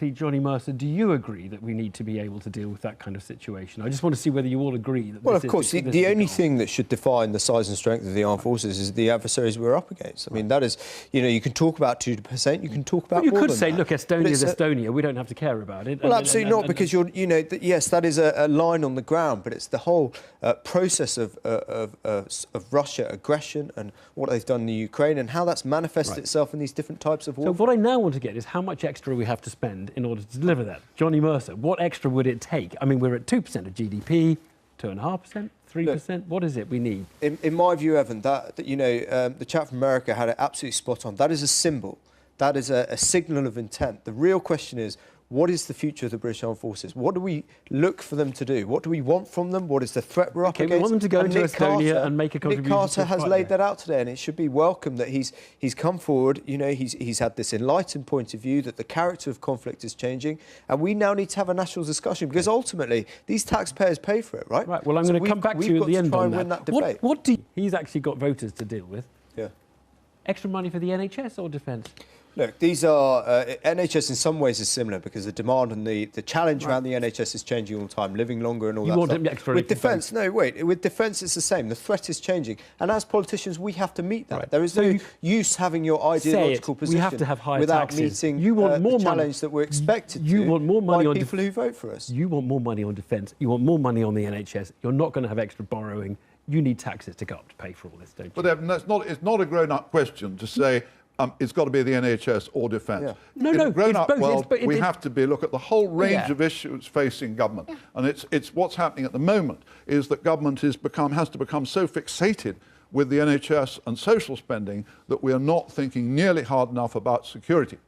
quickly, Johnny Mercer, do you agree that we need to be able to deal with that kind of situation? I just want to see whether you all agree that well, of course, the only thing that should define the size and strength of the armed forces is the adversaries we're up against. I mean, that is, you can talk about 2%, you can talk about more than that. You could say, look, Estonia's Estonia, we don't have to care about it. Well, absolutely not, because yes, that is a line on the ground, but it's the whole process of Russia aggression and what they've done in the Ukraine and how that's manifested itself in these different types of warfare. So what I now want to get is how much extra we have to spend in order to deliver that. Johnny Mercer, what extra would it take? I mean, we're at 2% of GDP, 2.5%, 3%. Look, what is it we need? In my view, Evan, the chap from America had it absolutely spot on. That is a symbol. That is a signal of intent. The real question is, what is the future of the British Armed Forces? What do we look for them to do? What do we want from them? What is the threat we're up against? We want them to go into Estonia and make a contribution. Nick Carter has laid that out today, and it should be welcome that he's come forward. He's had this enlightened point of view that the character of conflict is changing, and we now need to have a national discussion because ultimately these taxpayers pay for it, right? Right. Well, I'm going to come back to you at the end on that debate. He's actually got voters to deal with. Yeah. Extra money for the NHS or defence? Look, these are NHS in some ways is similar because the demand and the challenge around the NHS is changing all the time, living longer and all that stuff. With defence, with defence it's the same. The threat is changing, and as politicians we have to meet that. Right. There is no use having your ideological position we have to have higher without taxes. meeting you want more the challenge that we're expected to want more money by people who vote for us. You want more money on defence. You want more money on the NHS. You're not going to have extra borrowing. You need taxes to go up to pay for all this, don't you? But Evan, it's not a grown-up question to say it's got to be the NHS or defence. Yeah. In a grown-up world, we have to look at the whole range of issues facing government. Yeah. And it's what's happening at the moment is that government has to become so fixated with the NHS and social spending that we are not thinking nearly hard enough about security.